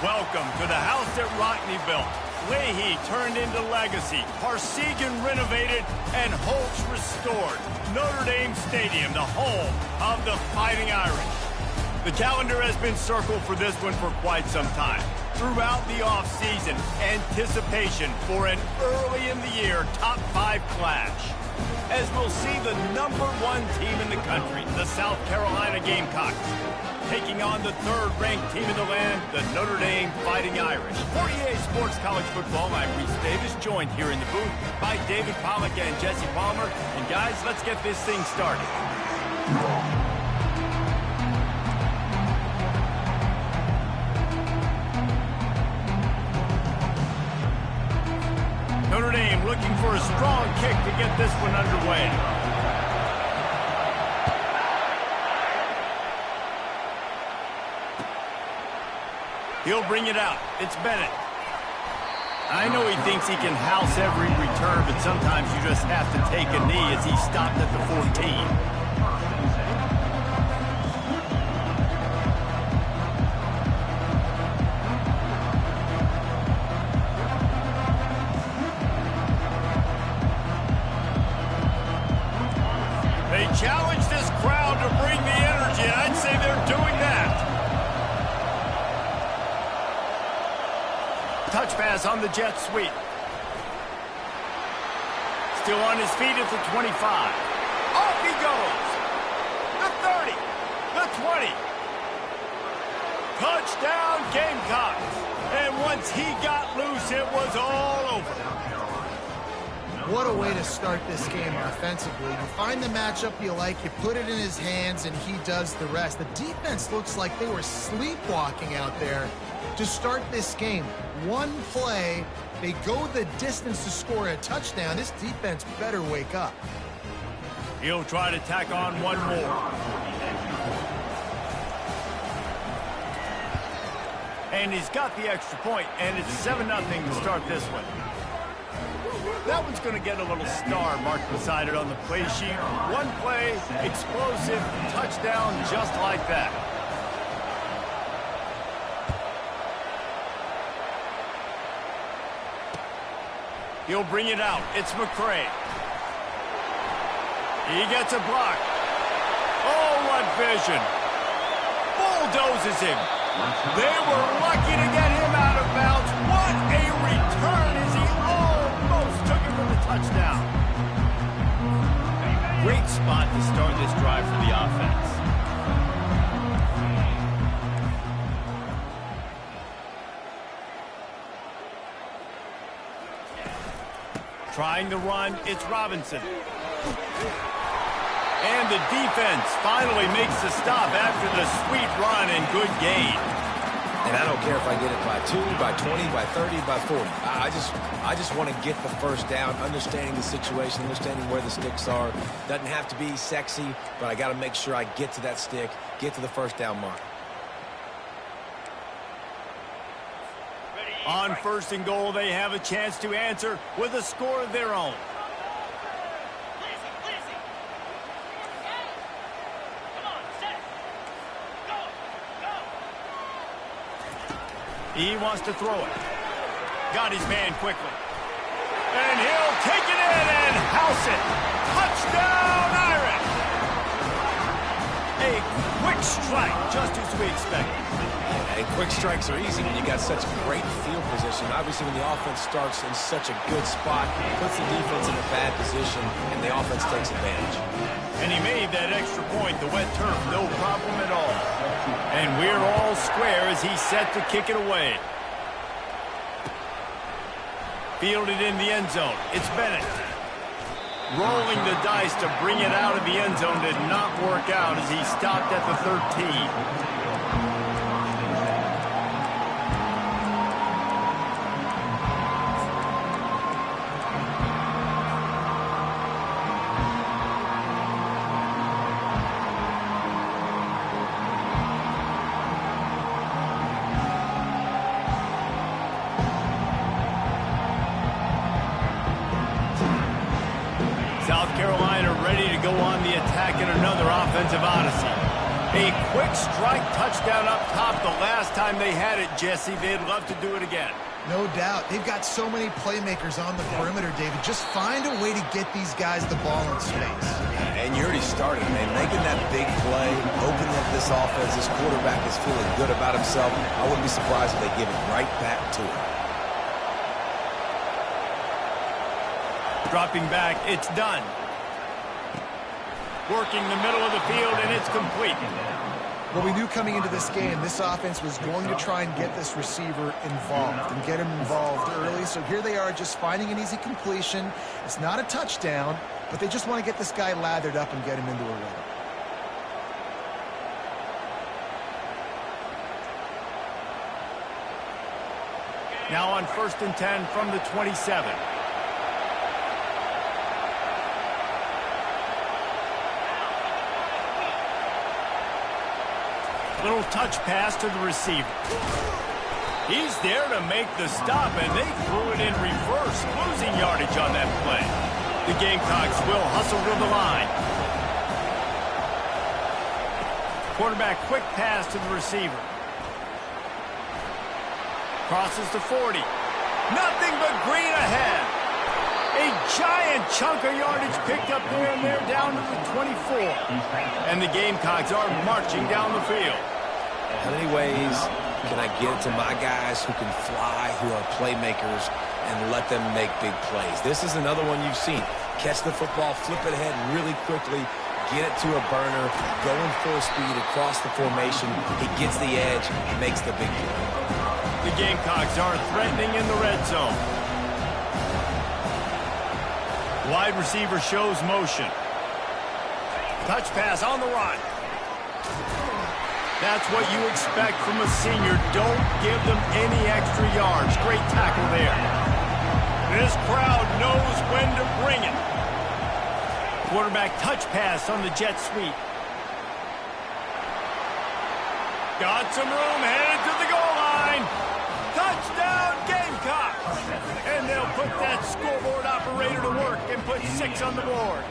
Welcome to the house that Rockney built. Leahy turned into legacy. Parsegan renovated and Holtz restored. Notre Dame Stadium, the home of the Fighting Irish. The calendar has been circled for this one for quite some time. Throughout the offseason, anticipation for an early-in-the-year top-5 clash. As we'll see the #1 team in the country, the South Carolina Gamecocks, taking on the third-ranked team in the land, the Notre Dame Fighting Irish. For EA Sports College Football, I'm Reese Davis, joined here in the booth by David Pollack and Jesse Palmer. And guys, let's get this thing started. Notre Dame looking for a strong kick to get this one underway. He'll bring it out. It's Bennett. I know he thinks he can house every return, but sometimes you just have to take a knee as he stopped at the 14. They challenge this crowd to bring the energy, and I'd say they're doing that. Touch pass on the jet sweep. Still on his feet at the 25. Off he goes. The 30. The 20. Touchdown Gamecocks. And once he got loose, it was all over. What a way to start this game offensively. You find the matchup you like, you put it in his hands, and he does the rest. The defense looks like they were sleepwalking out there to start this game. One play, they go the distance to score a touchdown. This defense better wake up. He'll try to tack on one more. And he's got the extra point, and it's 7-0 to start this one. That one's going to get a little star marked beside it on the play sheet. One play, explosive, touchdown just like that. He'll bring it out. It's McCray. He gets a block. Oh, what vision. Bulldozes him. They were lucky to get him out of bounds. What a return as he almost took it for the touchdown. Great spot to start this drive for the offense. Trying to run, it's Robinson. And the defense finally makes the stop after the sweet run and good gain. And I don't care if I get it by 2, by 20, by 30, by 40. I just want to get the first down, understanding the situation, understanding where the sticks are. Doesn't have to be sexy, but I got to make sure I get to that stick, get to the first down mark. On 1st and goal, they have a chance to answer with a score of their own. He wants to throw it. Got his man quickly. And he'll take it in and house it. Touchdown, Irish! A quick strike, just as we expected. And quick strikes are easy when you got such great field position. Obviously, when the offense starts in such a good spot, it puts the defense in a bad position, and the offense takes advantage. And he made that extra point, the wet turf, no problem at all. And we're all square as he's set to kick it away. Fielded in the end zone. It's Bennett. Rolling the dice to bring it out of the end zone did not work out as he stopped at the 13. South Carolina ready to go on the attack in another offensive odyssey. A quick strike touchdown up top the last time they had it, Jesse. They'd love to do it again. No doubt. They've got so many playmakers on the perimeter, David. Just find a way to get these guys the ball in space. And you already started, man. Making that big play, opening up this offense. This quarterback is feeling good about himself. I wouldn't be surprised if they give it right back to him. Dropping back, it's done. Working the middle of the field, and it's complete. Well, we knew coming into this game, this offense was going to try and get this receiver involved and get him involved early. So here they are just finding an easy completion. It's not a touchdown, but they just want to get this guy lathered up and get him into a rhythm. Now on 1st and 10 from the 27. Little touch pass to the receiver. He's there to make the stop, and they threw it in reverse, losing yardage on that play. The Gamecocks will hustle to the line. Quarterback quick pass to the receiver. Crosses to 40. Nothing but green ahead. A giant chunk of yardage picked up there, and they're down to the 24. And the Gamecocks are marching down the field. How many ways can I get to my guys who can fly, who are playmakers, and let them make big plays? This is another one you've seen. Catch the football, flip it ahead really quickly, get it to a burner, going full speed across the formation. He gets the edge, makes the big play. The Gamecocks are threatening in the red zone. Wide receiver shows motion. Touch pass on the run. That's what you expect from a senior. Don't give them any extra yards. Great tackle there. This crowd knows when to bring it. Quarterback touch pass on the jet sweep. Got some room, headed to the goal line. Touchdown, Gamecocks! And they'll put that scoreboard operator to work and put 6 on the board.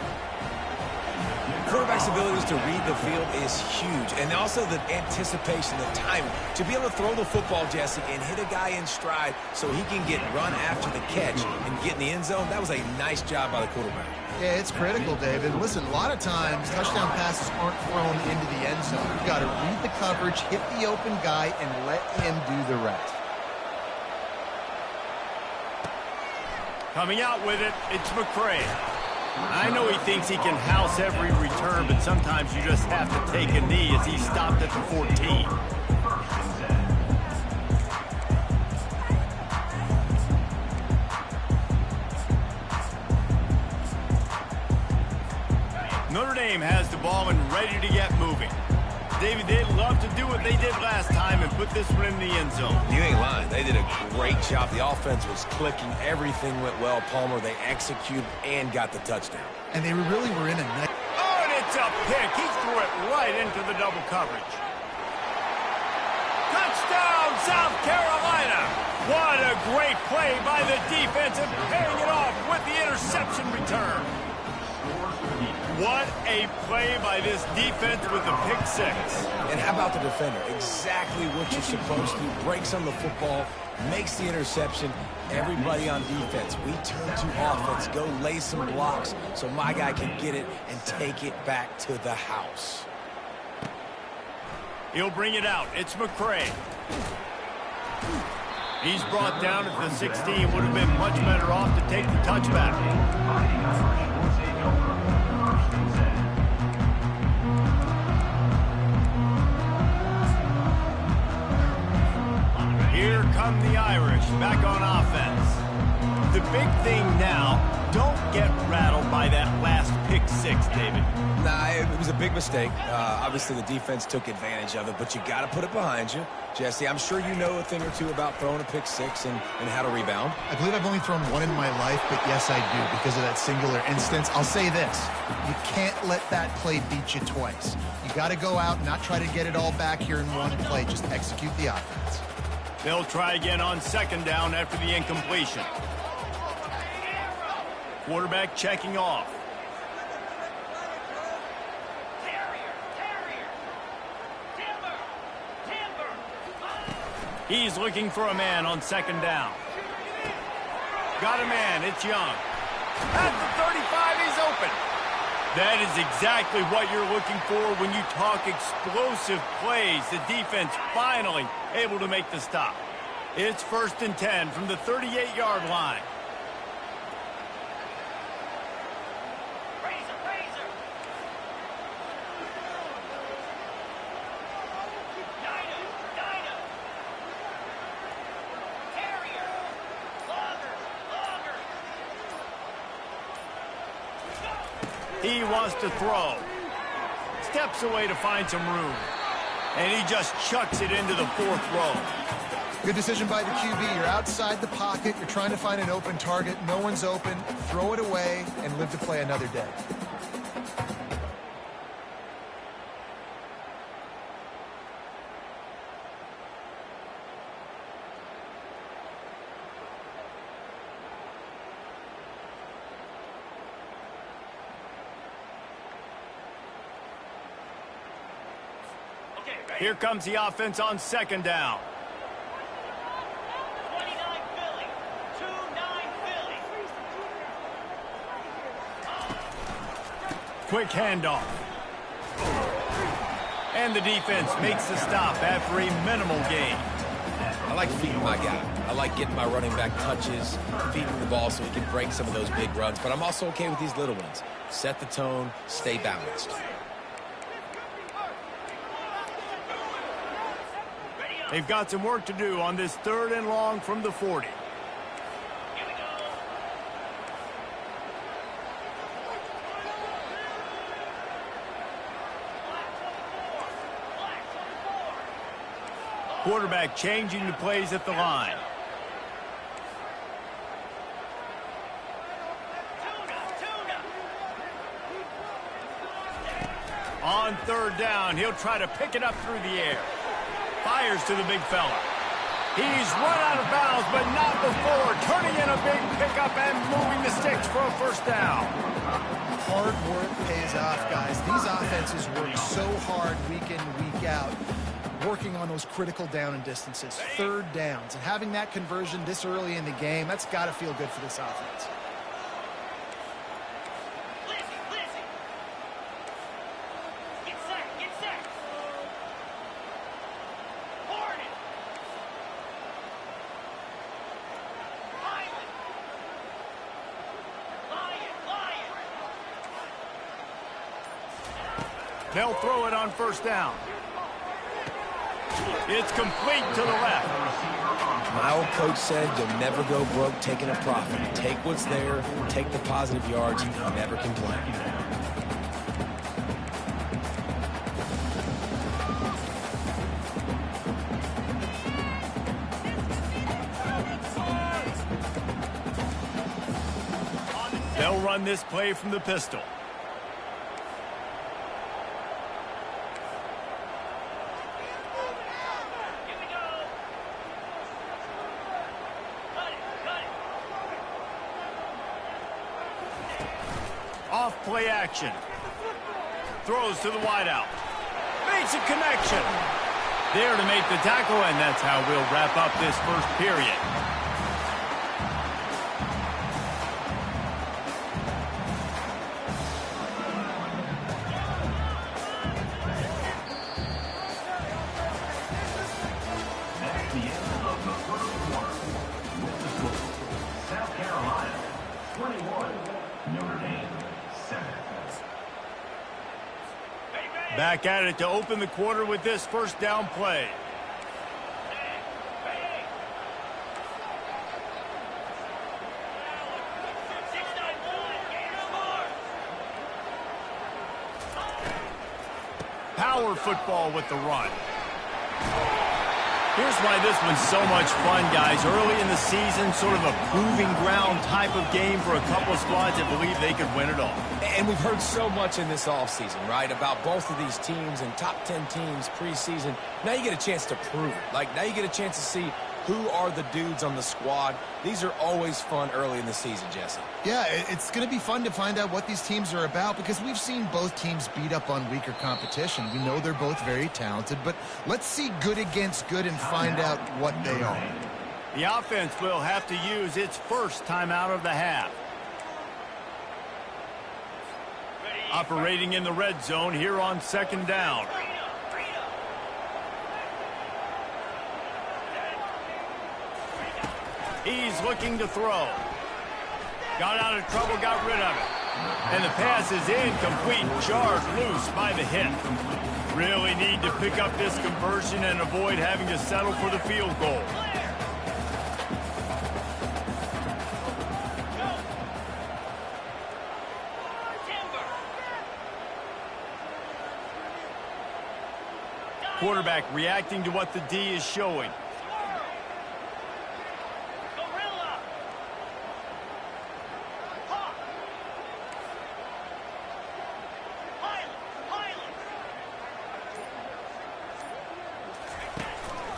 Quarterback's abilities to read the field is huge, and also the anticipation, the timing. To be able to throw the football, Jesse, and hit a guy in stride so he can get run after the catch and get in the end zone, that was a nice job by the quarterback. Yeah, it's critical, David. Listen, a lot of times touchdown passes aren't thrown into the end zone. You've got to read the coverage, hit the open guy, and let him do the rest. Coming out with it, it's McCray. I know he thinks he can house every return, but sometimes you just have to take a knee as he stopped at the 14. Notre Dame has the ball and ready to get moving. David, they'd love to do what they did last time and put this one in the end zone. You ain't lying. They did a great job. The offense was clicking. Everything went well. Palmer, they executed and got the touchdown. And they really were in a nice... Oh, and it's a pick. He threw it right into the double coverage. Touchdown, South Carolina. What a great play by the defense and paying it off with the interception return. What a play by this defense with the pick 6. And how about the defender? Exactly what you're supposed to do. Breaks on the football, makes the interception. Everybody on defense, we turn to offense. Go lay some blocks so my guy can get it and take it back to the house. He'll bring it out. It's McCray. He's brought down at the 16. Would have been much better off to take the touchback. Here come the Irish back on offense. The big thing now, don't get rattled by that last pick 6, David. Nah, it was a big mistake. Obviously, the defense took advantage of it, but you got to put it behind you. Jesse, I'm sure you know a thing or two about throwing a pick 6 and how to rebound. I believe I've only thrown one in my life, but yes, I do because of that singular instance. I'll say this. You can't let that play beat you twice. You got to go out and not try to get it all back here in one play. Just execute the offense. They'll try again on 2nd down after the incompletion. Quarterback checking off. He's looking for a man on second down. Got a man, it's Young. At the 35, he's open. That is exactly what you're looking for when you talk explosive plays. The defense finally able to make the stop. It's 1st and 10 from the 38-yard line. He wants to throw. Steps away to find some room. And he just chucks it into the 4th row. Good decision by the QB. You're outside the pocket. You're trying to find an open target. No one's open. Throw it away and live to play another day. Here comes the offense on second down. 29 Philly. 2-9 Philly. Quick handoff. And the defense makes the stop after a minimal gain. I like feeding my guy. I like getting my running back touches, feeding the ball so he can break some of those big runs. But I'm also okay with these little ones. Set the tone, stay balanced. They've got some work to do on this 3rd and long from the 40. Here we go. Quarterback changing the plays at the line. On 3rd down, he'll try to pick it up through the air. Fires to the big fella. He's run out of bounds, but not before turning in a big pickup and moving the sticks for a 1st down. Hard work pays off, guys. These offenses work so hard week in, week out, working on those critical down and distances, 3rd downs. And having that conversion this early in the game, that's got to feel good for this offense. They'll throw it on 1st down. It's complete to the left. My old coach said you'll never go broke taking a profit. Take what's there, take the positive yards, never complain. They'll run this play from the pistol. Off play action. Throws to the wideout. Makes a connection. There to make the tackle, and that's how we'll wrap up this 1st period. That's the end of the 1st quarter. With the score, South Carolina 21, Notre Dame 7. Back at it to open the quarter with this 1st down play. Power football with the run. Here's why this one's so much fun, guys. Early in the season, sort of a proving ground type of game for a couple of squads that believe they could win it all. And we've heard so much in this offseason, right, about both of these teams and top 10 teams preseason. Now you get a chance to prove it. Like, now you get a chance to see Who are the dudes on the squad? These are always fun early in the season, Jesse. Yeah, it's going to be fun to find out what these teams are about because we've seen both teams beat up on weaker competition. We know they're both very talented, but let's see good against good and find out what they are. The offense will have to use its first timeout of the half. Operating in the red zone here on second down. He's looking to throw. Got out of trouble, got rid of it. And the pass is incomplete, jarred loose by the hit. Really need to pick up this conversion and avoid having to settle for the field goal. Quarterback reacting to what the D is showing.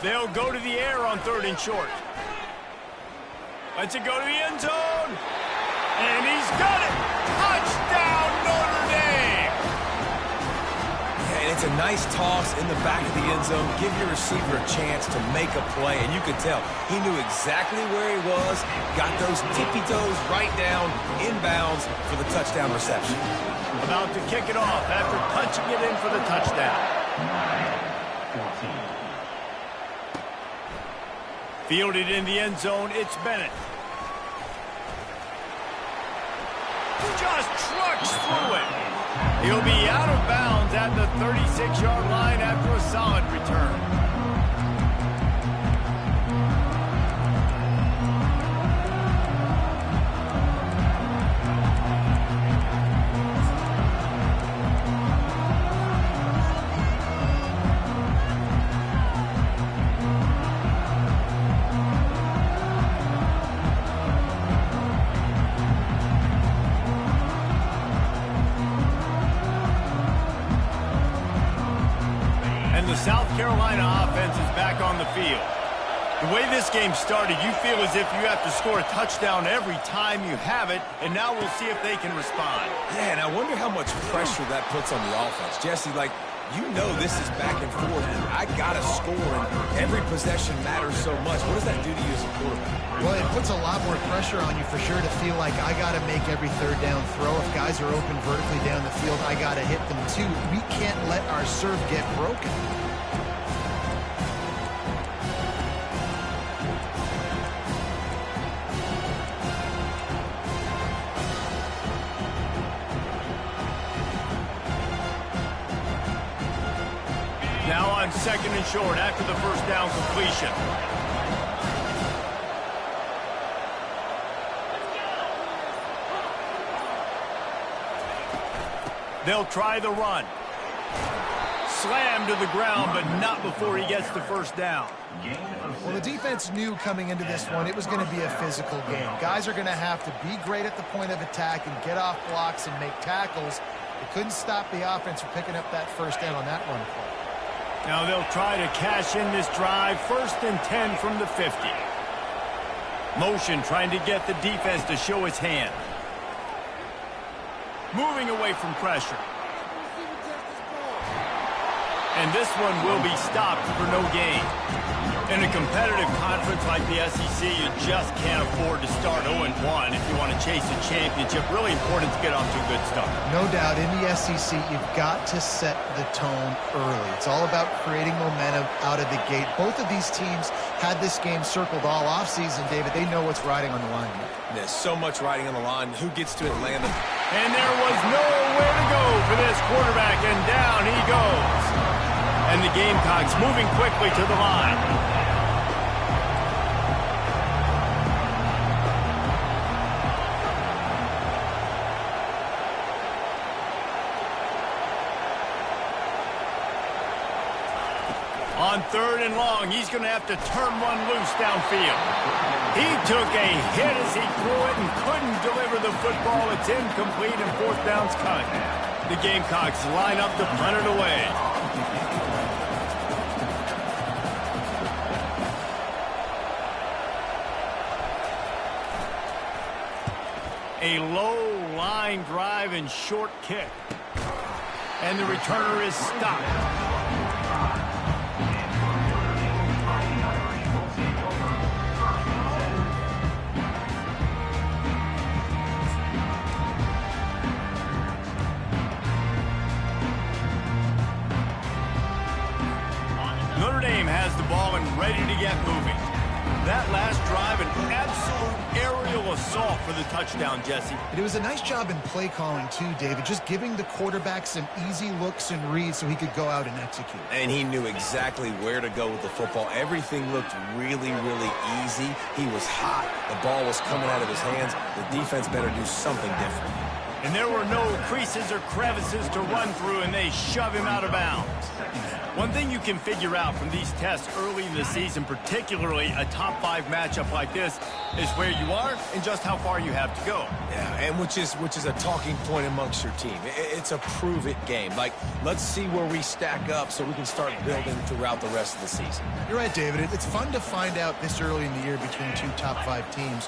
They'll go to the air on 3rd and short. Lets it go to the end zone. And he's got it. Touchdown, Notre Dame. And it's a nice toss in the back of the end zone. Give your receiver a chance to make a play. And you could tell he knew exactly where he was. Got those tippy toes right down, inbounds for the touchdown reception. About to kick it off after punching it in for the touchdown. 14. Fielded in the end zone, it's Bennett. Just trucks through it. He'll be out of bounds at the 36-yard line after a solid return. South Carolina offense is back on the field. The way this game started, you feel as if you have to score a touchdown every time you have it, and now we'll see if they can respond. Yeah, and I wonder how much pressure that puts on the offense. Jesse, like, you know this is back and forth, and I got to score, and every possession matters so much. What does that do to you as a quarterback? Well, it puts a lot more pressure on you for sure to feel like I got to make every 3rd down throw. If guys are open vertically down the field, I got to hit them too. We can't let our serve get broken. Now on 2nd and short after the first down completion. They'll try the run. Slammed to the ground, but not before he gets the first down. Well, the defense knew coming into this one it was going to be a physical game. Guys are going to have to be great at the point of attack and get off blocks and make tackles. They couldn't stop the offense from picking up that first down on that run play. Now they'll try to cash in this drive. 1st and 10 from the 50. Motion trying to get the defense to show its hand. Moving away from pressure. And this one will be stopped for no gain. In a competitive conference like the SEC, you just can't afford to start 0-1 if you want to chase a championship. Really important to get off to a good start. No doubt, in the SEC, you've got to set the tone early. It's all about creating momentum out of the gate. Both of these teams had this game circled all offseason, David. They know what's riding on the line here. There's so much riding on the line. Who gets to Atlanta? And there was nowhere to go for this quarterback, and down he goes. And the Gamecocks moving quickly to the line. On 3rd and long, he's going to have to turn one loose downfield. He took a hit as he threw it and couldn't deliver the football. It's incomplete and 4th down's cut. The Gamecocks line up to punt it away. A low line drive and short kick. And the returner is stopped. Notre Dame has the ball and ready to get moving. That last drive, an absolute aerial assault for the touchdown, Jesse. It was a nice job in play calling, too, David, just giving the quarterback some easy looks and reads so he could go out and execute. And he knew exactly where to go with the football. Everything looked really, really easy. He was hot. The ball was coming out of his hands. The defense better do something different. And there were no creases or crevices to run through, and they shove him out of bounds. One thing you can figure out from these tests early in the season, particularly a top-5 matchup like this, is where you are and just how far you have to go. Yeah, and which is a talking point amongst your team. It's a prove-it game. Like, let's see where we stack up so we can start building throughout the rest of the season. You're right, David. It's fun to find out this early in the year between two top-5 teams.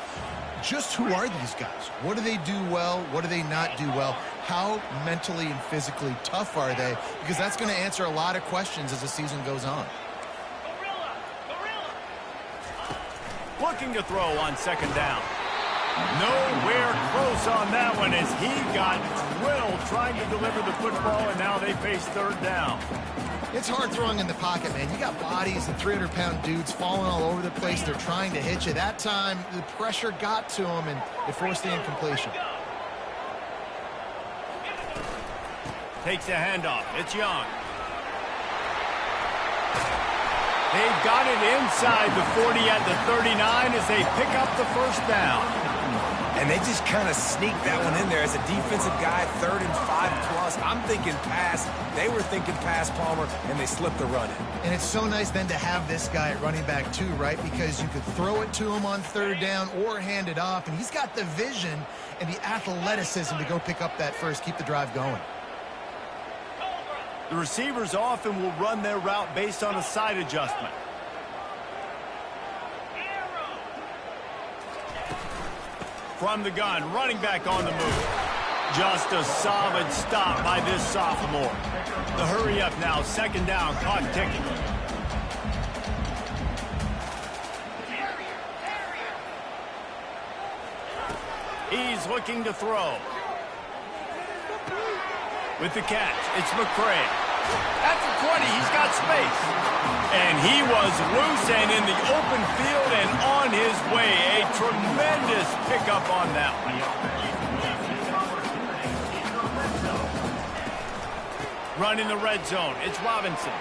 Just who are these guys? What do they do well? What do they not do well? How mentally and physically tough are they? Because that's going to answer a lot of questions as the season goes on. Looking to throw on second down. Nowhere close on that one as he got drilled trying to deliver the football, and now they face third down. It's hard throwing in the pocket, man. You got bodies and 300-pound dudes falling all over the place. They're trying to hit you. That time, the pressure got to them, and they forced the incompletion. Takes a handoff. It's Young. They've got it inside the 40 at the 39 as they pick up the first down. And they just kind of sneaked that one in there as a defensive guy, 3rd and 5+. I'm thinking pass. They were thinking pass, Palmer, and they slipped the run in. And it's so nice then to have this guy at running back too, right? Because you could throw it to him on third down or hand it off, and he's got the vision and the athleticism to go pick up that first, keep the drive going. The receivers often will run their route based on a side adjustment. From the gun, running back on the move. Just a solid stop by this sophomore. The hurry up now, second down, clock ticking. He's looking to throw. With the catch, it's McCray. At the 20, he's got space. And he was loose and in the open field and on his way. A tremendous pickup on that one. Running the red zone, it's Robinson.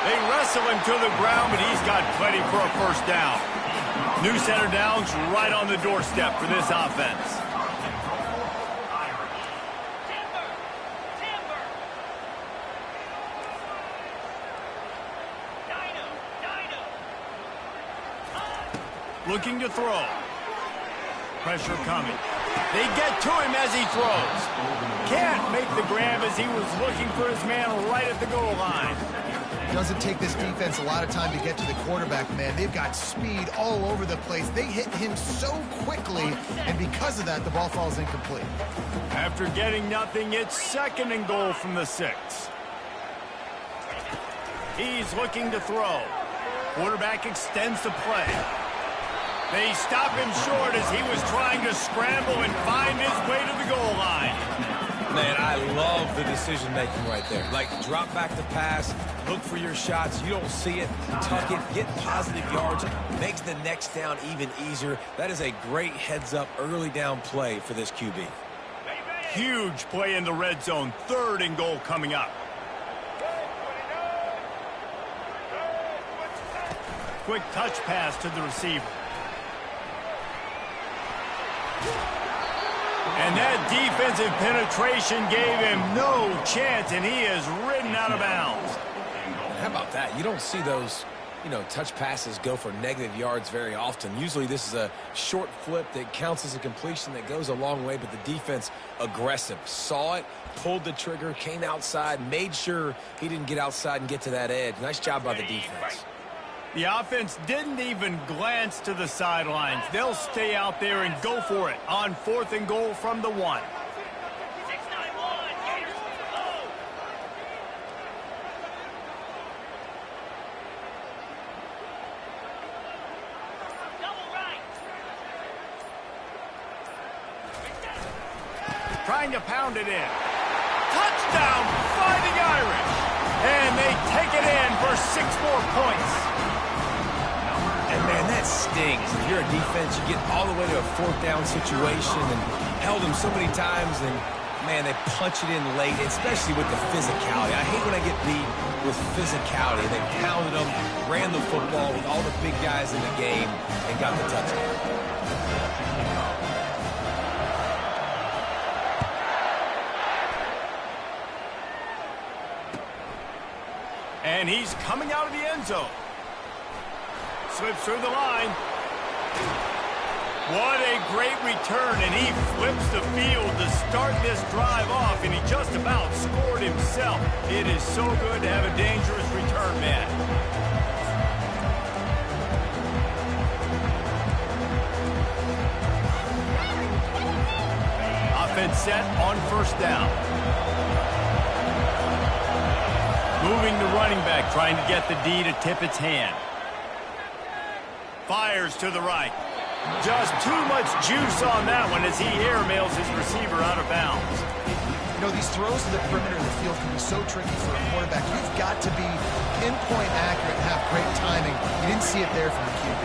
They wrestle him to the ground, but he's got plenty for a first down. New center downs right on the doorstep for this offense. Looking to throw. Pressure coming. They get to him as he throws. Can't make the grab as he was looking for his man right at the goal line. It doesn't take this defense a lot of time to get to the quarterback, man. They've got speed all over the place. They hit him so quickly, and because of that, the ball falls incomplete. After getting nothing, it's 2nd and goal from the 6. He's looking to throw. Quarterback extends the play. They stop him short as he was trying to scramble and find his way to the goal line. Man, I love the decision-making right there. Like, drop back the pass, look for your shots. You don't see it, tuck it, get positive yards, makes the next down even easier. That is a great heads-up early down play for this QB. Huge play in the red zone. 3rd and goal coming up. Quick touch pass to the receiver. And that defensive penetration gave him no chance, and he is ridden out of bounds. How about that? You don't see those, touch passes go for negative yards very often. Usually this is a short flip that counts as a completion that goes a long way, but the defense aggressive. Saw it, pulled the trigger, came outside, made sure he didn't get outside and get to that edge. Nice job by the defense. The offense didn't even glance to the sidelines. They'll stay out there and go for it on 4th and goal from the 1. 691, Gators, go! Double right. Trying to pound it in. Touchdown, Fighting Irish. And they take it in for 6 more points. And, man, that stings. If you're a defense, you get all the way to a 4th down situation and held them so many times, and, man, they punch it in late, especially with the physicality. I hate when I get beat with physicality. They pounded them, ran the football with all the big guys in the game, and got the touchdown. And he's coming out of the end zone. Slips through the line. What a great return, and he flips the field to start this drive off, and he just about scored himself. It is so good to have a dangerous return man. Offense set on 1st down. Moving the running back, trying to get the D to tip its hand. Fires to the right. Just too much juice on that one as he airmails his receiver out of bounds. You know, these throws to the perimeter of the field can be so tricky for a quarterback. You've got to be pinpoint accurate and have great timing. You didn't see it there from the QB.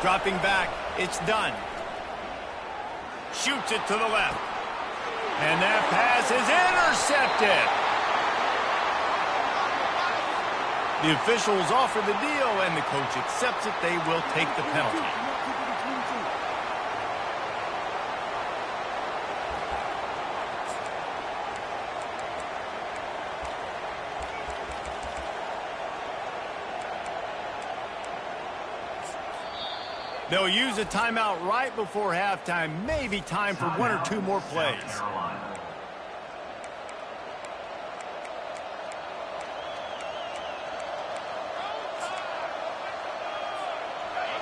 Dropping back, it's done. Shoots it to the left. And that pass is intercepted. The officials offer the deal, and the coach accepts it. They will take the penalty. They'll use a timeout right before halftime. Maybe time for 1 or 2 more plays.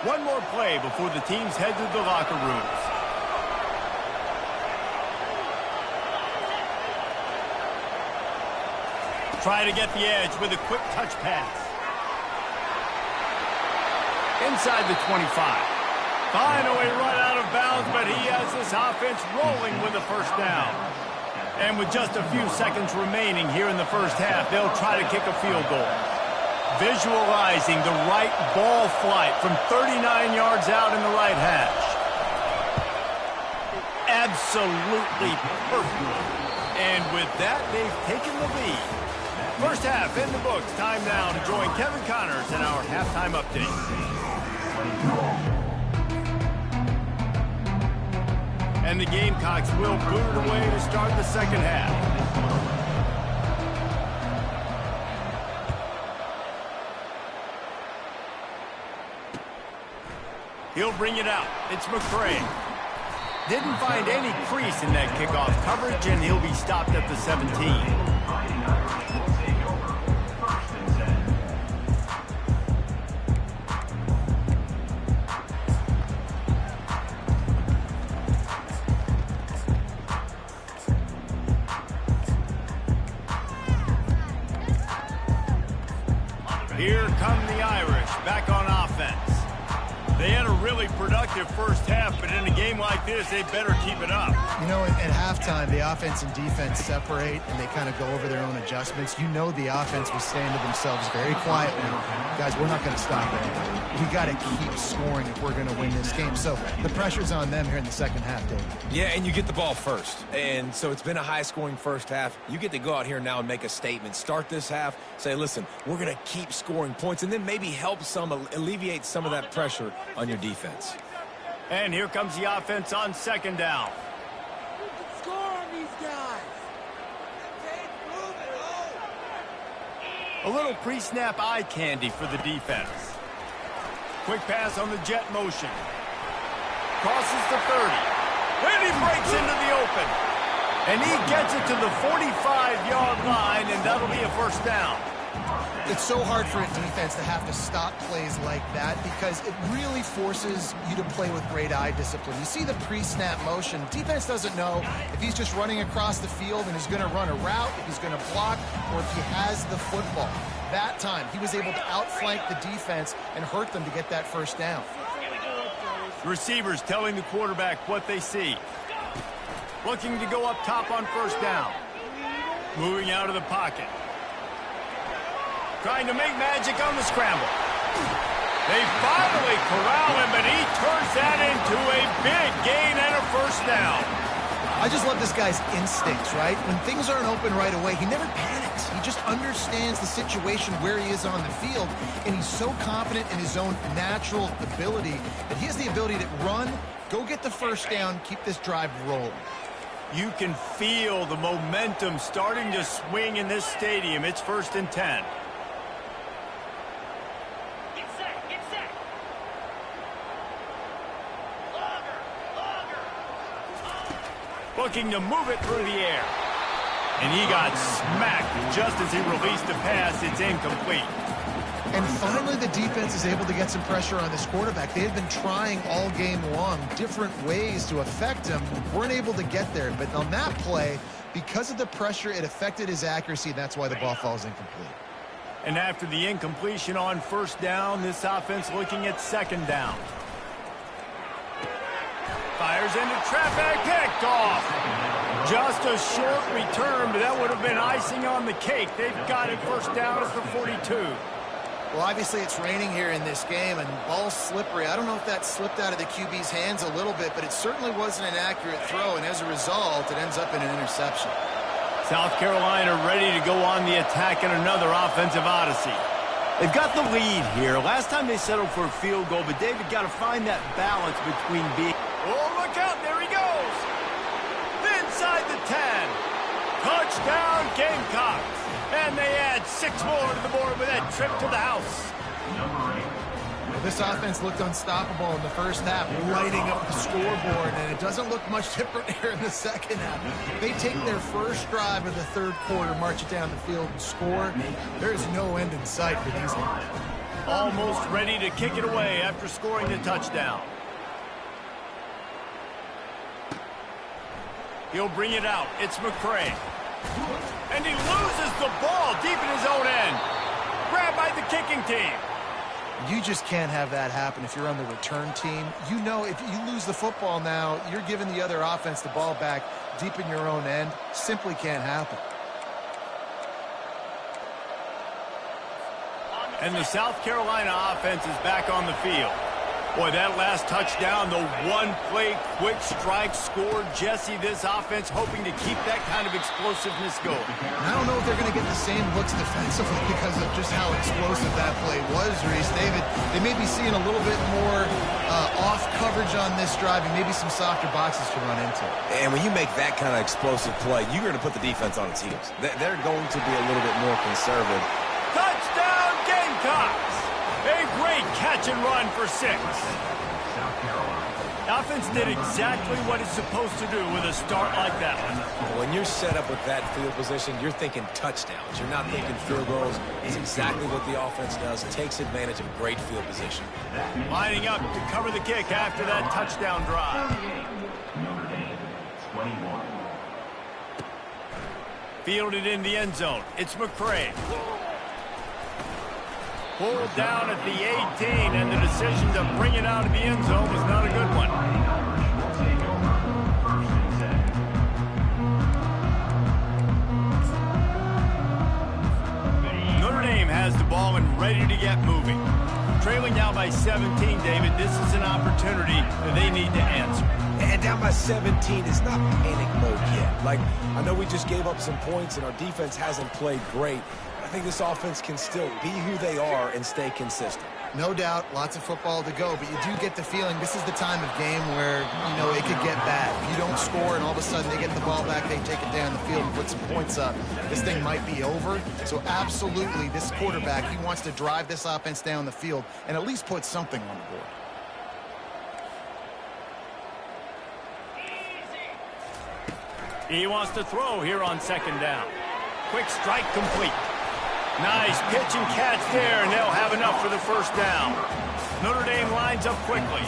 One more play before the teams head to the locker rooms. Try to get the edge with a quick touch pass. Inside the 25. Finally run out of bounds, but he has this offense rolling with a 1st down. And with just a few seconds remaining here in the 1st half, they'll try to kick a field goal. Visualizing the right ball flight from 39 yards out in the right hash. Absolutely perfect. And with that, they've taken the lead. 1st half in the books. Time now to join Kevin Connors in our halftime update. And the Gamecocks will boot it away to start the 2nd half. He'll bring it out. It's McCray. Didn't find any crease in that kickoff coverage, and he'll be stopped at the 17. Here come the Irish, back on offense. They had a really productive 1st half, but in a game like this, they better keep it up. You know, at halftime, the offense and defense separate, and they kind of go over their own adjustments. You know the offense was saying to themselves very quietly, guys, we're not going to stop it. We got to keep scoring if we're going to win this game. So the pressure's on them here in the 2nd half, Dave. Yeah, and you get the ball first. And so it's been a high-scoring 1st half. You get to go out here now and make a statement. Start this half, say, listen, we're going to keep scoring points, and then maybe help alleviate some of that pressure on your defense. And here comes the offense on 2nd down. Score on these guys. A little pre-snap eye candy for the defense. Quick pass on the jet motion. Crosses the 30. And he breaks into the open. And he gets it to the 45-yard line, and that'll be a first down. It's so hard for a defense to have to stop plays like that because it really forces you to play with great eye discipline. You see the pre-snap motion. Defense doesn't know if he's just running across the field and is going to run a route, if he's going to block, or if he has the football. That time, he was able to outflank the defense and hurt them to get that first down. The receivers telling the quarterback what they see. Looking to go up top on first down. Moving out of the pocket. Trying to make magic on the scramble. They finally corral him, and he turns that into a big gain and a first down. I just love this guy's instincts, right? When things aren't open right away, he never panics. He just understands the situation where he is on the field, and he's so confident in his own natural ability that he has the ability to run, go get the first down, keep this drive rolling. You can feel the momentum starting to swing in this stadium. It's 1st and 10. Looking to move it through the air. And he got smacked just as he released the pass. It's incomplete. And finally, the defense is able to get some pressure on this quarterback. They had been trying all game long different ways to affect him. Weren't able to get there. But on that play, because of the pressure, it affected his accuracy. That's why the ball falls incomplete. And after the incompletion on first down, this offense looking at second down. Fires into traffic, picked off. Just a short return, but that would have been icing on the cake. They've got it first down at the 42. Well, obviously it's raining here in this game, and ball's slippery. I don't know if that slipped out of the QB's hands a little bit, but it certainly wasn't an accurate throw, and as a result, it ends up in an interception. South Carolina ready to go on the attack in another offensive odyssey. They've got the lead here. Last time they settled for a field goal, but David got to find that balance between being... Oh, look out, there he goes. Inside the 10. Touchdown, Gamecocks. And they add 6 more to the board with that trip to the house. This offense looked unstoppable in the first half, lighting up the scoreboard, and it doesn't look much different here in the second half. They take their first drive of the third quarter, march it down the field, and score. There's no end in sight for these guys. Almost ready to kick it away after scoring the touchdown. He'll bring it out. It's McCray. And he loses the ball deep in his own end. Grabbed by the kicking team. You just can't have that happen if you're on the return team. You know if you lose the football now, you're giving the other offense the ball back deep in your own end. Simply can't happen. And the South Carolina offense is back on the field. Boy, that last touchdown, the one-play quick strike scored. Jesse, this offense hoping to keep that kind of explosiveness going. I don't know if they're going to get the same looks defensively because of just how explosive that play was, Reese. David, they may be seeing a little bit more off coverage on this drive and maybe some softer boxes to run into. And when you make that kind of explosive play, you're going to put the defense on its heels. They're going to be a little bit more conservative. Touchdown, Gamecocks! A great catch and run for 6. The offense did exactly what it's supposed to do with a start like that one. When you're set up with that field position, you're thinking touchdowns. You're not thinking field goals. It's exactly what the offense does. It takes advantage of great field position. Lining up to cover the kick after that touchdown drive. Notre Dame, 21. Fielded in the end zone. It's McCray. Pulled down at the 18, and the decision to bring it out of the end zone was not a good one. Notre Dame has the ball and ready to get moving. Trailing now by 17, David, this is an opportunity that they need to answer. And down by 17 is not panic mode yet. Like, I know we just gave up some points and our defense hasn't played great. I think this offense can still be who they are and stay consistent. No doubt, lots of football to go, but you do get the feeling this is the time of game where, you know, it could get bad. If you don't score and all of a sudden they get the ball back, they take it down the field and put some points up, this thing might be over. So absolutely, this quarterback, he wants to drive this offense down the field and at least put something on the board. He wants to throw here on second down. Quick strike complete. Nice pitch and catch there, and they'll have enough for the first down. Notre Dame lines up quickly.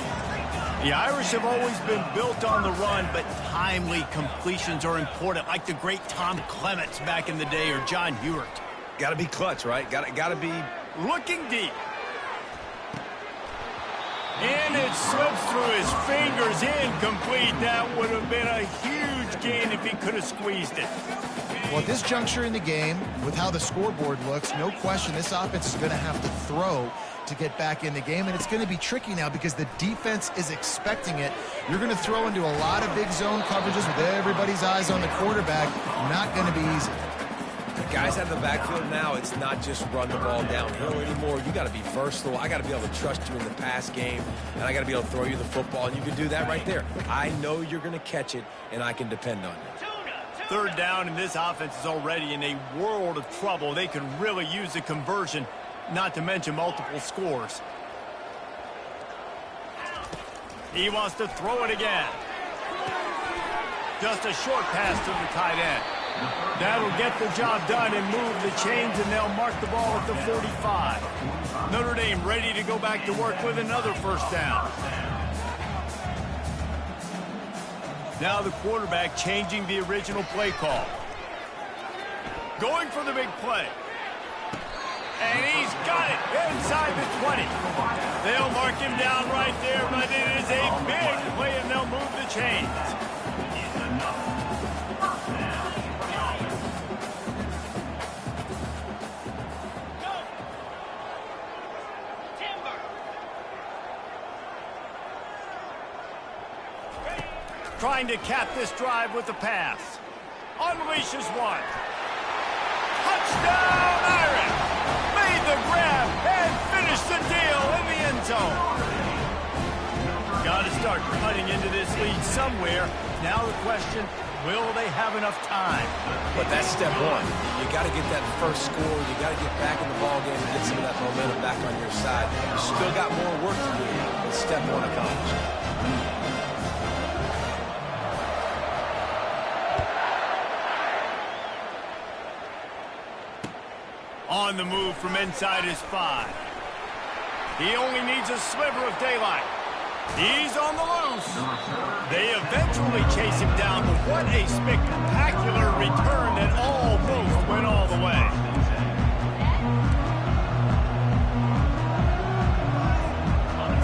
The Irish have always been built on the run, but timely completions are important, like the great Tom Clements back in the day or John Hewart. Got to be clutch, right? Got to be looking deep. And it slips through his fingers, incomplete. That would have been a huge gain if he could have squeezed it. Well, at this juncture in the game, with how the scoreboard looks, no question this offense is going to have to throw to get back in the game, and it's going to be tricky now because the defense is expecting it. You're going to throw into a lot of big zone coverages with everybody's eyes on the quarterback. Not going to be easy. The guys out of the backfield now, it's not just run the ball downhill anymore. You got to be versatile. I got to be able to trust you in the pass game, and I got to be able to throw you the football, and you can do that right there. I know you're going to catch it, and I can depend on you. Third down, and this offense is already in a world of trouble. They can really use a conversion, not to mention multiple scores. He wants to throw it again. Just a short pass to the tight end. That'll get the job done and move the chains, and they'll mark the ball at the 45. Notre Dame ready to go back to work with another first down. Now the quarterback changing the original play call. Going for the big play. And he's got it inside the 20. They'll mark him down right there, but it is a big play, and they'll move the chains. Trying to cap this drive with the pass. Unleashes one. Touchdown, Irish! Made the grab and finished the deal in the end zone. Got to start cutting into this lead somewhere. Now the question, will they have enough time? But that's step one. You got to get that first score. You got to get back in the ball game and get some of that momentum back on your side. You still got more work to do, but step one accomplished. On the move from inside his 5. He only needs a sliver of daylight. He's on the loose. They eventually chase him down, but what a spectacular return that almost went all the way.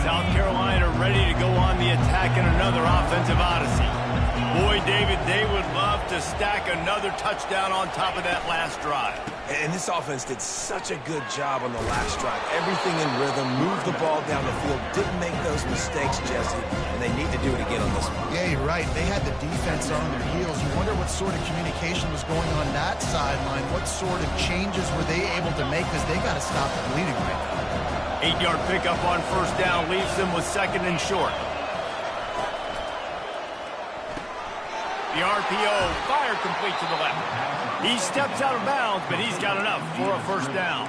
South Carolina ready to go on the attack in another offensive odyssey. Boy, David, they would love to stack another touchdown on top of that last drive. And this offense did such a good job on the last drive. Everything in rhythm, moved the ball down the field, didn't make those mistakes, Jesse, and they need to do it again on this one. Yeah, you're right. They had the defense on their heels. You wonder what sort of communication was going on that sideline. What sort of changes were they able to make, because they got to stop the bleeding right now. 8-yard pickup on first down leaves them with second and short. The RPO, fire complete to the left. He steps out of bounds, but he's got enough for a first down.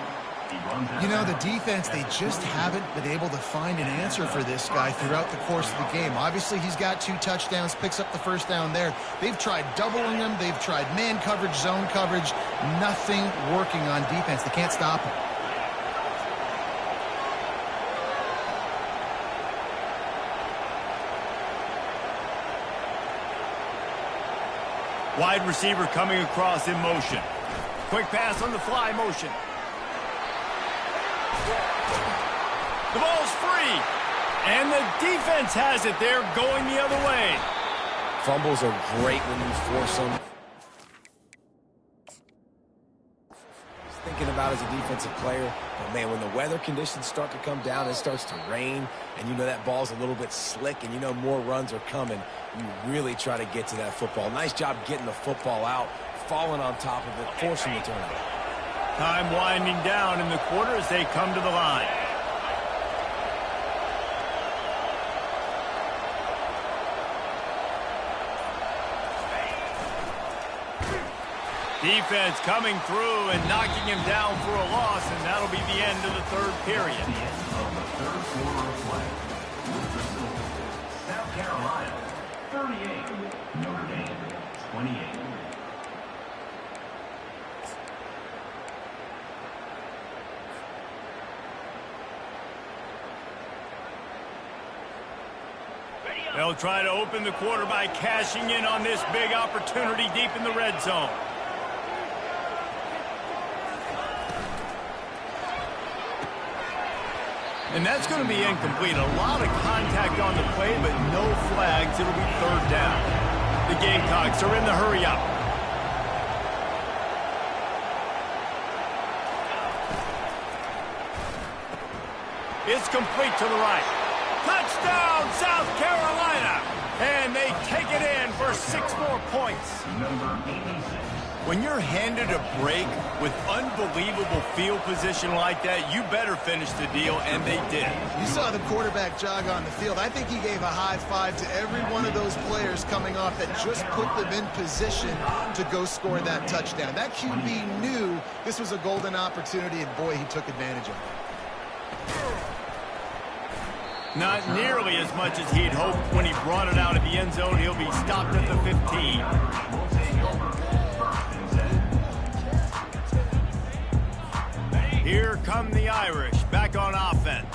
You know, the defense, they just haven't been able to find an answer for this guy throughout the course of the game. Obviously, he's got 2 touchdowns, picks up the first down there. They've tried doubling him. They've tried man coverage, zone coverage. Nothing working on defense. They can't stop him. Wide receiver coming across in motion. Quick pass on the fly motion. The ball's free. And the defense has it. They're going the other way. Fumbles are great when you force them. Thinking about as a defensive player, but man, when the weather conditions start to come down, it starts to rain, and you know that ball's a little bit slick, and you know more runs are coming, you really try to get to that football. Nice job getting the football out, falling on top of it, forcing the turnover. Time winding down in the quarter as they come to the line. Defense coming through and knocking him down for a loss, and that'll be the end of the third period. The end of the third quarter of play. With the score, South Carolina 38, Notre Dame 28. They'll try to open the quarter by cashing in on this big opportunity deep in the red zone. And that's going to be incomplete. A lot of contact on the play, but no flags. It'll be third down. The Gamecocks are in the hurry up. It's complete to the right. Touchdown, South Carolina! And they take it in for 6 more points. Number 86. When you're handed a break with unbelievable field position like that, you better finish the deal, and they did. You saw the quarterback jog on the field. I think he gave a high five to every one of those players coming off that just put them in position to go score that touchdown. That QB knew this was a golden opportunity, and boy, he took advantage of it. Not nearly as much as he'd hoped when he brought it out of the end zone. He'll be stopped at the 15. We'll take over. First and 10. Here come the Irish, back on offense.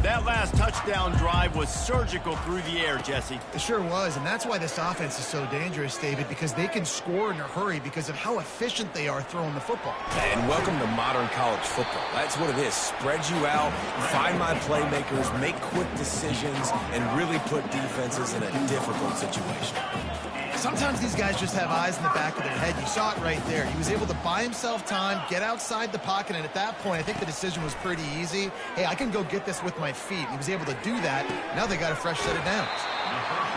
That last touchdown drive was surgical through the air, Jesse. It sure was, and that's why this offense is so dangerous, David, because they can score in a hurry because of how efficient they are throwing the football. And welcome to modern college football. That's what it is. Spread you out, find my playmakers, make quick decisions, and really put defenses in a difficult situation. Sometimes these guys just have eyes in the back of their head. You saw it right there. He was able to buy himself time, get outside the pocket, and at that point, I think the decision was pretty easy. Hey, I can go get this with my feet. He was able to do that. Now they got a fresh set of downs.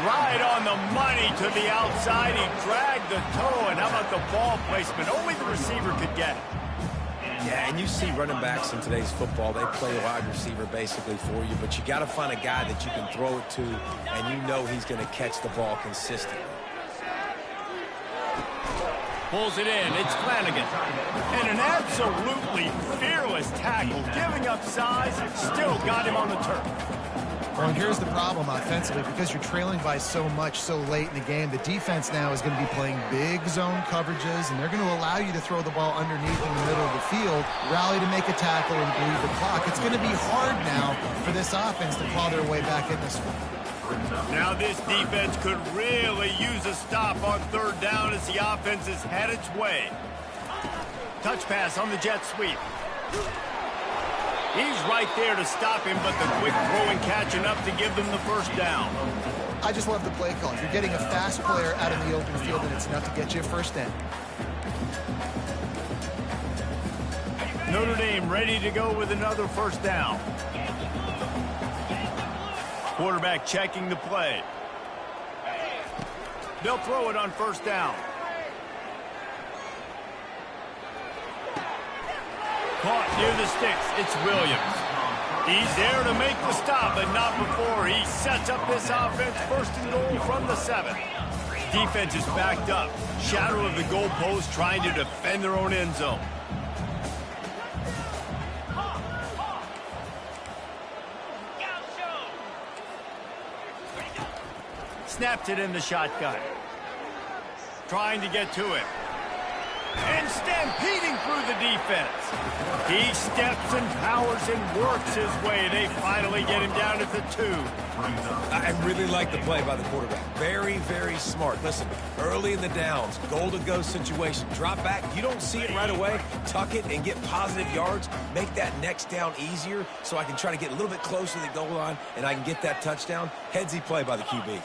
Right on the money to the outside. He dragged the toe, and how about the ball placement? Only the receiver could get it. Yeah, and you see running backs in today's football, they play wide receiver basically for you, but you got to find a guy that you can throw it to, and you know he's going to catch the ball consistently. Pulls it in. It's Flanagan. And an absolutely fearless tackle. Giving up size, still got him on the turf. Well, and here's the problem offensively. Because you're trailing by so much so late in the game, the defense now is going to be playing big zone coverages, and they're going to allow you to throw the ball underneath in the middle of the field, rally to make a tackle, and bleed the clock. It's going to be hard now for this offense to claw their way back in this one. Now this defense could really use a stop on third down as the offense has had its way. Touch pass on the jet sweep. He's right there to stop him, but the quick throw and catch enough to give them the first down. I just love the play call. If you're getting a fast player out in the open field, and it's enough to get you a first down. Notre Dame ready to go with another first down. Quarterback checking the play. They'll throw it on first down. Caught near the sticks. It's Williams. He's there to make the stop, but not before. He sets up this offense first and goal from the 7. Defense is backed up. Shadow of the goalpost trying to defend their own end zone. Snaps it in the shotgun. Trying to get to it. And stampeding through the defense. He steps and powers and works his way. They finally get him down at the 2. I really like the play by the quarterback. Very, very smart. Listen, early in the downs, goal-to-go situation. Drop back. You don't see it right away. Tuck it and get positive yards. Make that next down easier so I can try to get a little bit closer to the goal line and I can get that touchdown. Headsy play by the QB.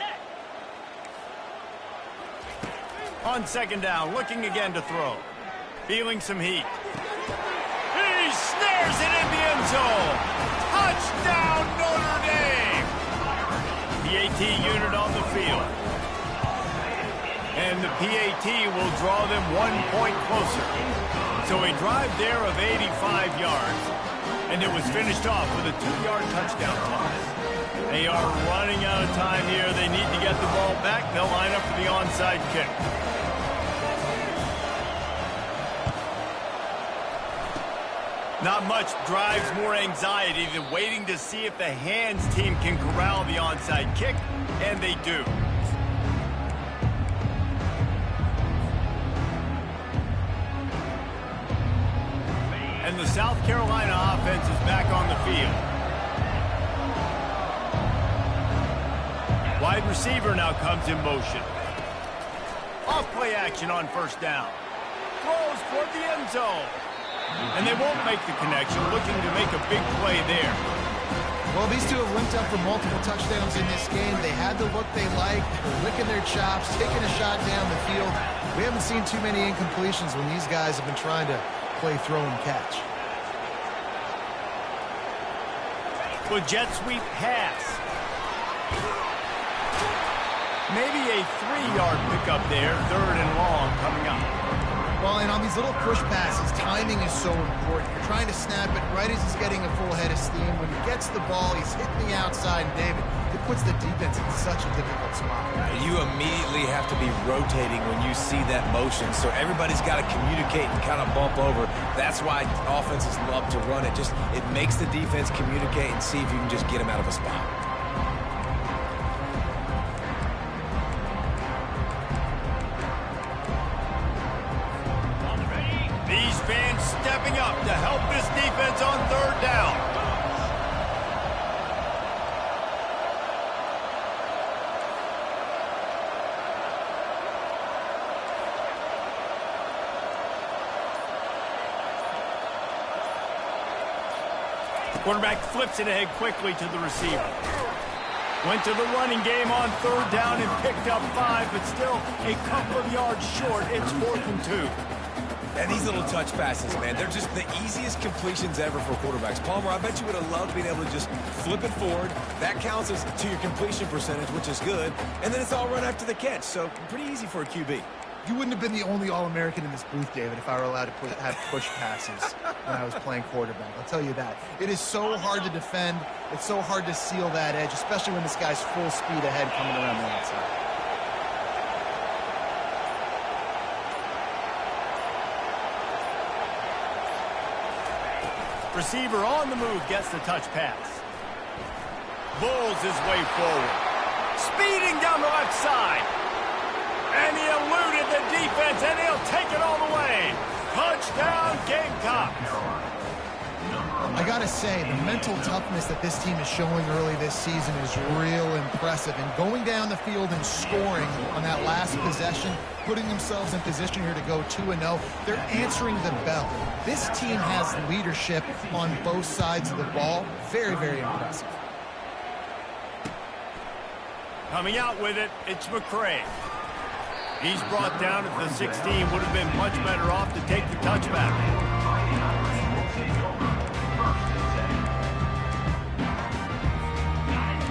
On second down, looking again to throw. Feeling some heat. He snares it in the end zone. Touchdown, Notre Dame. PAT unit on the field. And the PAT will draw them 1 point closer. So a drive there of 85 yards. And it was finished off with a 2-yard touchdown toss. They are running out of time here. They need to get the ball back. They'll line up for the onside kick. Not much drives more anxiety than waiting to see if the hands team can corral the onside kick, and they do. And the South Carolina offense is back on the field. Wide receiver now comes in motion. Off play action on first down. Throws for the end zone. And they won't make the connection, looking to make a big play there. Well, these two have linked up for multiple touchdowns in this game. They had the look they liked. They're licking their chops, taking a shot down the field. We haven't seen too many incompletions when these guys have been trying to play throw and catch. With jet sweep pass. Maybe a 3-yard pickup there, 3rd and long coming up. Well, and on these little push passes, timing is so important. You're trying to snap it right as he's getting a full head of steam. When he gets the ball, he's hitting the outside, and David, it puts the defense in such a difficult spot. You immediately have to be rotating when you see that motion, so everybody's got to communicate and kind of bump over. That's why offenses love to run it. It makes the defense communicate and see if you can just get them out of a spot. These fans stepping up to help this defense on 3rd down. Quarterback flips it ahead quickly to the receiver. Went to the running game on 3rd down and picked up 5, but still a couple of yards short. It's 4th and 2. And these little touch passes, man, they're just the easiest completions ever for quarterbacks. Palmer, I bet you would have loved being able to just flip it forward. That counts as to your completion percentage, which is good. And then it's all run after the catch, so pretty easy for a QB. You wouldn't have been the only All-American in this booth, David, if I were allowed to have push passes when I was playing quarterback. I'll tell you that. It is so hard to defend. It's so hard to seal that edge, especially when this guy's full speed ahead coming around the outside. Receiver on the move gets the touch pass. Bulls his way forward. Speeding down the left side. And he eluded the defense, and he'll take it all the way. Touchdown, Gamecocks. I got to say, the mental toughness that this team is showing early this season is real impressive. And going down the field and scoring on that last possession, putting themselves in position here to go 2-0, they're answering the bell. This team has leadership on both sides of the ball. Very, very impressive. Coming out with it, it's McCray. He's brought down at the 16. Would have been much better off to take the touchback.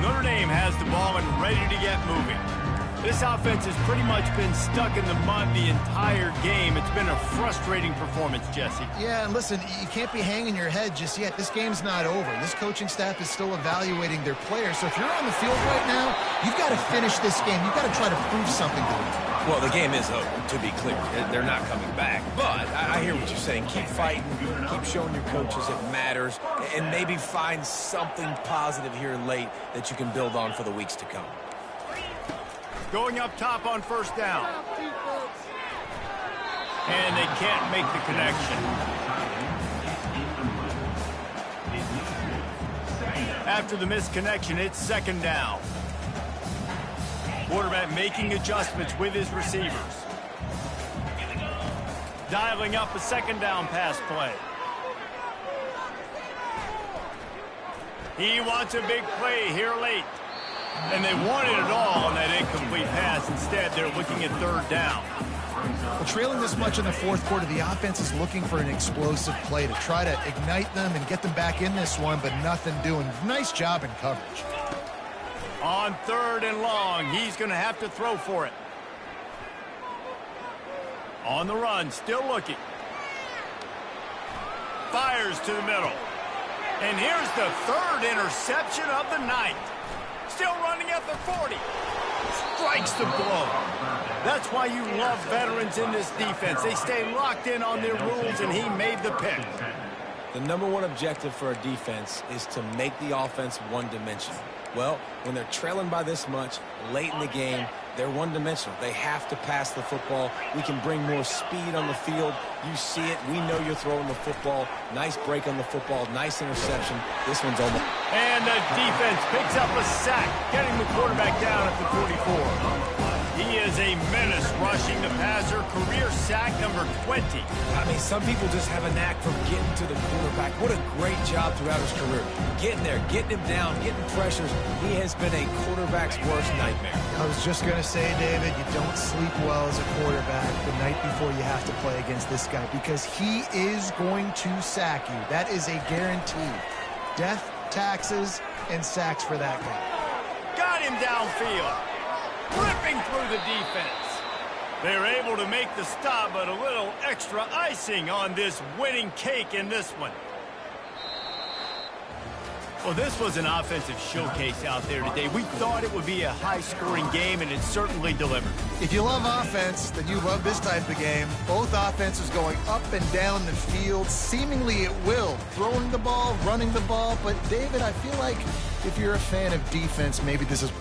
Notre Dame has the ball and ready to get moving. This offense has pretty much been stuck in the mud the entire game. It's been a frustrating performance, Jesse. Yeah, and listen, you can't be hanging your head just yet. This game's not over. This coaching staff is still evaluating their players. So if you're on the field right now, you've got to finish this game. You've got to try to prove something to them. Well, the game is over, to be clear. They're not coming back. But I hear what you're saying. Keep fighting. Keep showing your coaches it matters. And maybe find something positive here late that you can build on for the weeks to come. Going up top on first down. And they can't make the connection. After the missed connection, it's 2nd down. Quarterback making adjustments with his receivers. Dialing up a 2nd down pass play. He wants a big play here late. And they wanted it all on that incomplete pass. Instead, they're looking at 3rd down. Well, trailing this much in the 4th quarter, the offense is looking for an explosive play to try to ignite them and get them back in this one, but nothing doing. Nice job in coverage. On 3rd and long, he's going to have to throw for it. On the run, still looking. Fires to the middle. And here's the 3rd interception of the night. Still running at the 40. Strikes the blow. That's why you love veterans in this defense. They stay locked in on their rules, and he made the pick. The #1 objective for a defense is to make the offense one-dimensional. Well, when they're trailing by this much late in the game, They're one-dimensional. They have to pass the football. We can bring more speed on the field. You see it. We know you're throwing the football. Nice break on the football. Nice interception. This one's almost... And the defense picks up a sack, getting the quarterback down at the 44. He is a menace rushing the passer. Career sack number 20. I mean, some people just have a knack for getting to the quarterback. What a great job throughout his career. Getting there, getting him down, getting pressures. He has been a quarterback's worst nightmare. I was just going to say, David, you don't sleep well as a quarterback the night before you have to play against this guy because he is going to sack you. That is a guarantee. Death, taxes, and sacks for that guy. Got him downfield. Ripping through the defense. They're able to make the stop, but a little extra icing on this winning cake in this one. Well, this was an offensive showcase out there today. We thought it would be a high-scoring game, and it certainly delivered. If you love offense, then you love this type of game. Both offenses going up and down the field, seemingly at will. Throwing the ball, running the ball. But, David, I feel like if you're a fan of defense, maybe this is